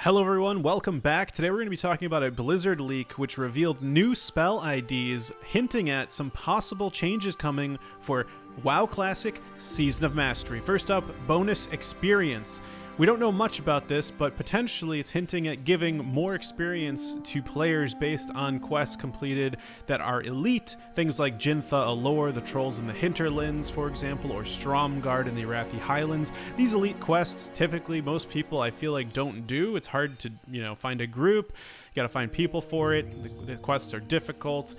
Hello everyone, welcome back. Today we're going to be talking about a Blizzard leak which revealed new spell IDs hinting at some possible changes coming for WoW Classic Season of Mastery. First up, bonus experience. We don't know much about this, but potentially it's hinting at giving more experience to players based on quests completed that are elite. Things like Jintha Allure, the Trolls in the Hinterlands, for example, or Stromgarde in the Arathi Highlands. These elite quests, typically, most people I feel like don't do. It's hard to, find a group. You gotta find people for it. The quests are difficult.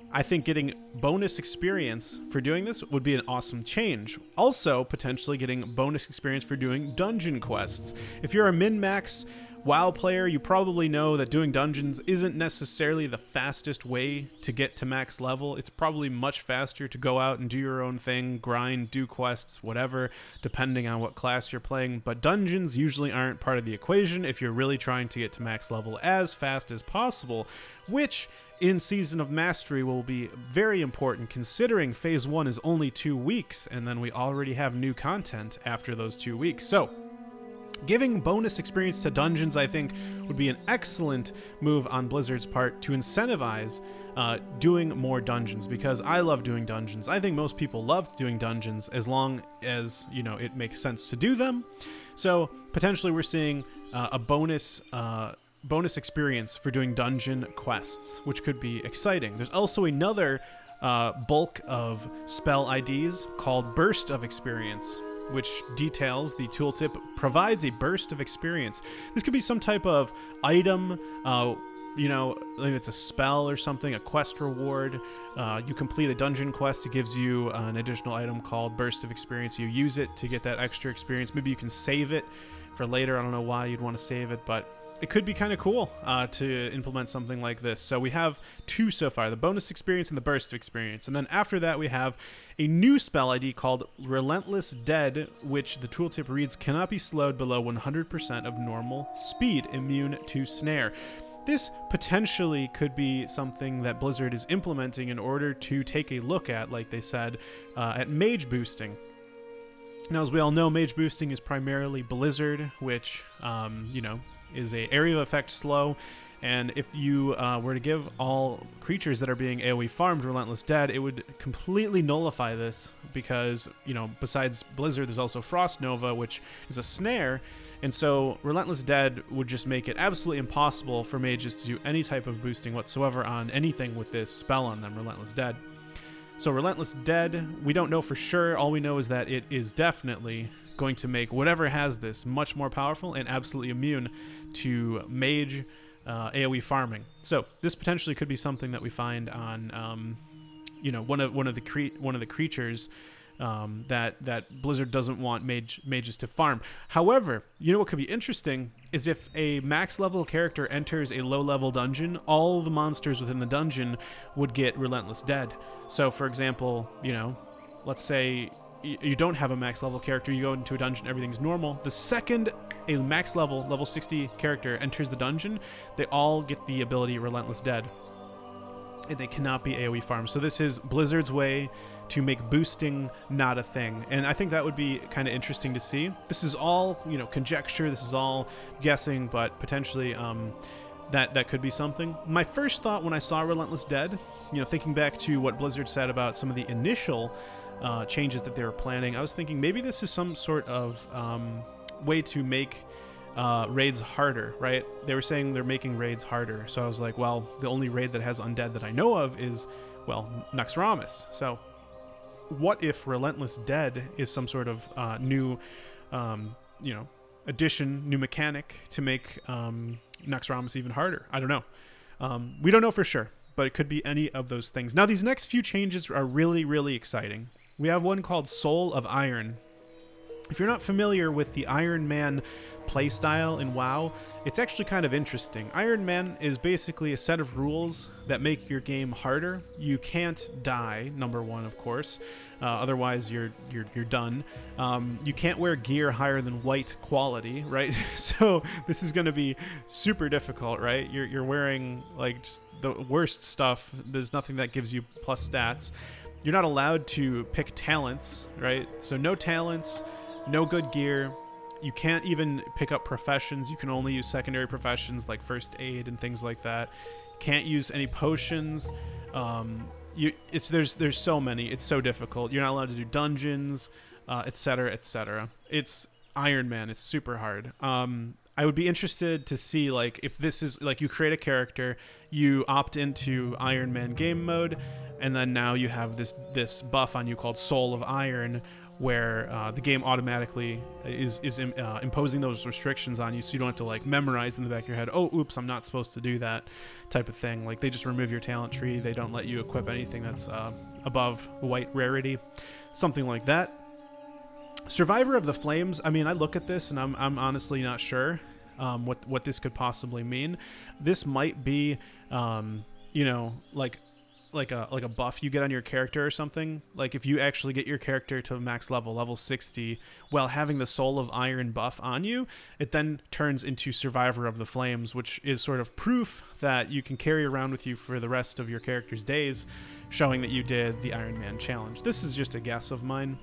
I think getting bonus experience for doing this would be an awesome change. Also, potentially getting bonus experience for doing dungeon quests. If you're a min-max WoW player, you probably know that doing dungeons isn't necessarily the fastest way to get to max level. It's probably much faster to go out and do your own thing, grind, do quests, whatever, depending on what class you're playing. But dungeons usually aren't part of the equation if you're really trying to get to max level as fast as possible, which in Season of Mastery will be very important considering Phase 1 is only 2 weeks, and then we already have new content after those 2 weeks. So, giving bonus experience to dungeons, I think, would be an excellent move on Blizzard's part to incentivize doing more dungeons, because I love doing dungeons. I think most people love doing dungeons as long as, it makes sense to do them. So, potentially we're seeing a bonus experience for doing dungeon quests, which could be exciting. There's also another bulk of spell IDs called Burst of Experience, which details the tooltip provides a burst of experience. This could be some type of item, like it's a spell or something, a quest reward. You complete a dungeon quest, it gives you an additional item called Burst of Experience. You use it to get that extra experience. Maybe you can save it for later. I don't know why you'd want to save it, but it could be kind of cool to implement something like this. So we have 2 so far, the bonus experience and the burst of experience. And then after that, we have a new spell ID called Relentless Dead, which the tooltip reads, cannot be slowed below 100% of normal speed, immune to snare. This potentially could be something that Blizzard is implementing in order to take a look at, like they said, at mage boosting. Now, as we all know, mage boosting is primarily Blizzard, which, is a area of effect slow, and if you were to give all creatures that are being AoE farmed Relentless Dead, it would completely nullify this, because besides Blizzard there's also Frost Nova, which is a snare, and so Relentless Dead would just make it absolutely impossible for mages to do any type of boosting whatsoever on anything with this spell on them, Relentless Dead. So Relentless Dead, we don't know for sure. All we know is that it is definitely going to make whatever has this much more powerful and absolutely immune to mage AoE farming. So this potentially could be something that we find on one of the creatures that Blizzard doesn't want mages to farm. However, what could be interesting is if a max level character enters a low level dungeon, all the monsters within the dungeon would get Relentless Dead. So for example, let's say you don't have a max level character, you go into a dungeon, everything's normal. The second a max level 60 character enters the dungeon, they all get the ability Relentless Dead, and they cannot be AoE farmed. So this is Blizzard's way to make boosting not a thing, and I think that would be kind of interesting to see. This is all conjecture, this is all guessing, but potentially that could be something. My first thought when I saw Relentless Dead, thinking back to what Blizzard said about some of the initial changes that they were planning, I was thinking maybe this is some sort of way to make raids harder, right? They were saying they're making raids harder, so I was like, well, the only raid that has undead that I know of is, well, Naxxramas. So what if Relentless Dead is some sort of new addition, new mechanic to make Naxxramas even harder? I don't know. We don't know for sure, but it could be any of those things. Now, these next few changes are really, really exciting. We have one called Soul of Iron. If you're not familiar with the Iron Man playstyle in WoW, it's actually kind of interesting. Iron Man is basically a set of rules that make your game harder. You can't die, number one, of course. Otherwise, you're done. You can't wear gear higher than white quality, right? So this is going to be super difficult, right? You're wearing like just the worst stuff. There's nothing that gives you plus stats. You're not allowed to pick talents, right? So no talents, no good gear, You can't even pick up professions. You can only use secondary professions like first aid and things like that. Can't use any potions. There's so many. It's so difficult. You're not allowed to do dungeons, etc., etc. It's Iron Man. It's super hard. I would be interested to see, like, if this is like you create a character, you opt into Iron Man game mode, and then now you have this buff on you called Soul of Iron, where the game automatically is imposing those restrictions on you, so you don't have to like memorize in the back of your head, oh, oops, I'm not supposed to do that type of thing. Like, they just remove your talent tree. They don't let you equip anything that's above white rarity, something like that. Survivor of the Flames, I mean, I look at this and I'm honestly not sure what this could possibly mean. This might be, you know, like a buff you get on your character or something. Like, if you actually get your character to max level 60, while having the Soul of Iron buff on you, it then turns into Survivor of the Flames, which is sort of proof that you can carry around with you for the rest of your character's days, showing that you did the Iron Man challenge. This is just a guess of mine.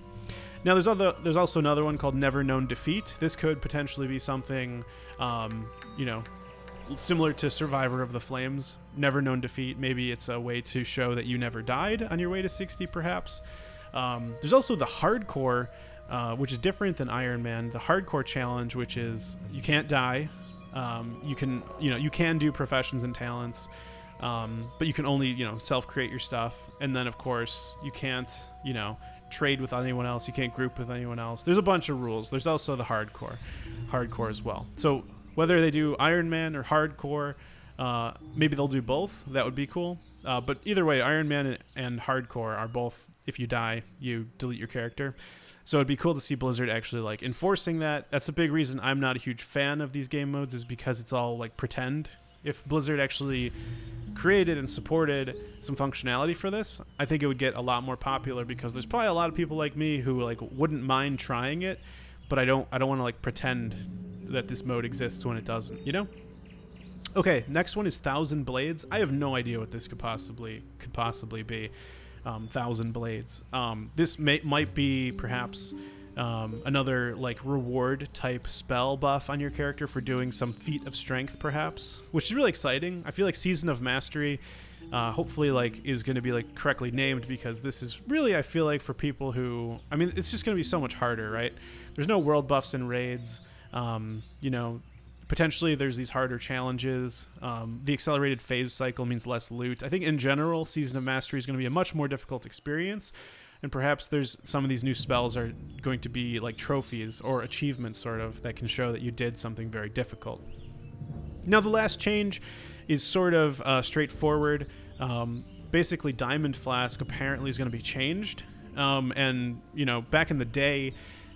Now, there's also another one called Never Known Defeat. This could potentially be something, you know, similar to Survivor of the Flames. Never Known Defeat. Maybe it's a way to show that you never died on your way to 60, perhaps. There's also the Hardcore, which is different than Iron Man. The Hardcore challenge, which is you can't die. You can do professions and talents, but you can only, self-create your stuff. And then, of course, you can't, trade with anyone else. You can't group with anyone else. There's a bunch of rules. There's also the hardcore as well. So whether they do Iron Man or hardcore, maybe they'll do both. That would be cool. But either way, Iron Man and hardcore are both, if you die, you delete your character. So it'd be cool to see Blizzard actually like enforcing that. That's a big reason I'm not a huge fan of these game modes, is because it's all like pretend. If Blizzard actually created and supported some functionality for this, I think it would get a lot more popular, because there's probably a lot of people like me who like wouldn't mind trying it, but I don't want to like pretend that this mode exists when it doesn't, Okay, next one is Thousand Blades. I have no idea what this could possibly be. Thousand Blades. This might be perhaps another like reward type spell buff on your character for doing some feat of strength, perhaps, which is really exciting. I feel like Season of Mastery hopefully like is going to be like correctly named, because this is really, I feel like, for people who, I mean, it's just going to be so much harder, right? There's no world buffs in raids. Potentially there's these harder challenges. The accelerated phase cycle means less loot. I think in general, Season of Mastery is going to be a much more difficult experience. And perhaps there's some of these new spells are going to be like trophies or achievements, sort of, that can show that you did something very difficult. Now, the last change is sort of straightforward. Basically, Diamond Flask apparently is going to be changed. And, back in the day,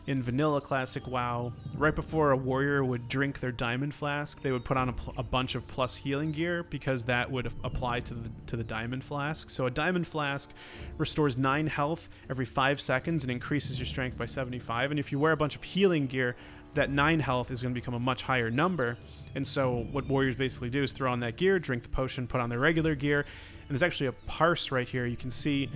in vanilla classic WoW, right before a warrior would drink their Diamond Flask, they would put on a bunch of plus healing gear, because that would apply to the Diamond Flask. So a Diamond Flask restores 9 health every 5 seconds and increases your strength by 75. And if you wear a bunch of healing gear, that 9 health is going to become a much higher number. And so what warriors basically do is throw on that gear, drink the potion, put on their regular gear. And there's actually a parse right here. You can see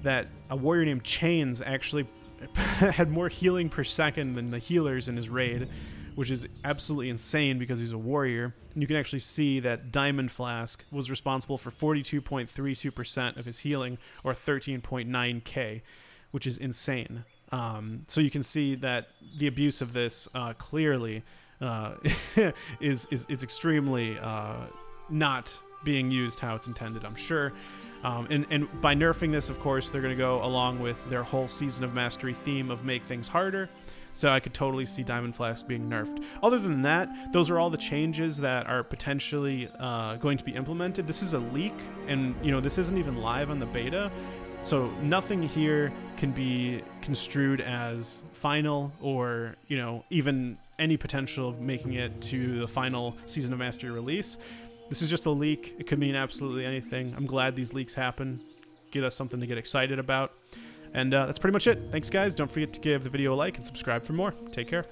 that a warrior named Chains actually had more healing per second than the healers in his raid, which is absolutely insane because he's a warrior. And you can actually see that Diamond Flask was responsible for 42.32% of his healing, or 13.9k, which is insane. So you can see that the abuse of this clearly is extremely not being used how it's intended, I'm sure. And by nerfing this, of course, they're going to go along with their whole Season of Mastery theme of make things harder. So I could totally see Diamond Flask being nerfed. Other than that, those are all the changes that are potentially going to be implemented. This is a leak, and this isn't even live on the beta. So nothing here can be construed as final, or even any potential of making it to the final Season of Mastery release. This is just a leak. It could mean absolutely anything. I'm glad these leaks happen. Get us something to get excited about. And that's pretty much it. Thanks, guys. Don't forget to give the video a like and subscribe for more. Take care.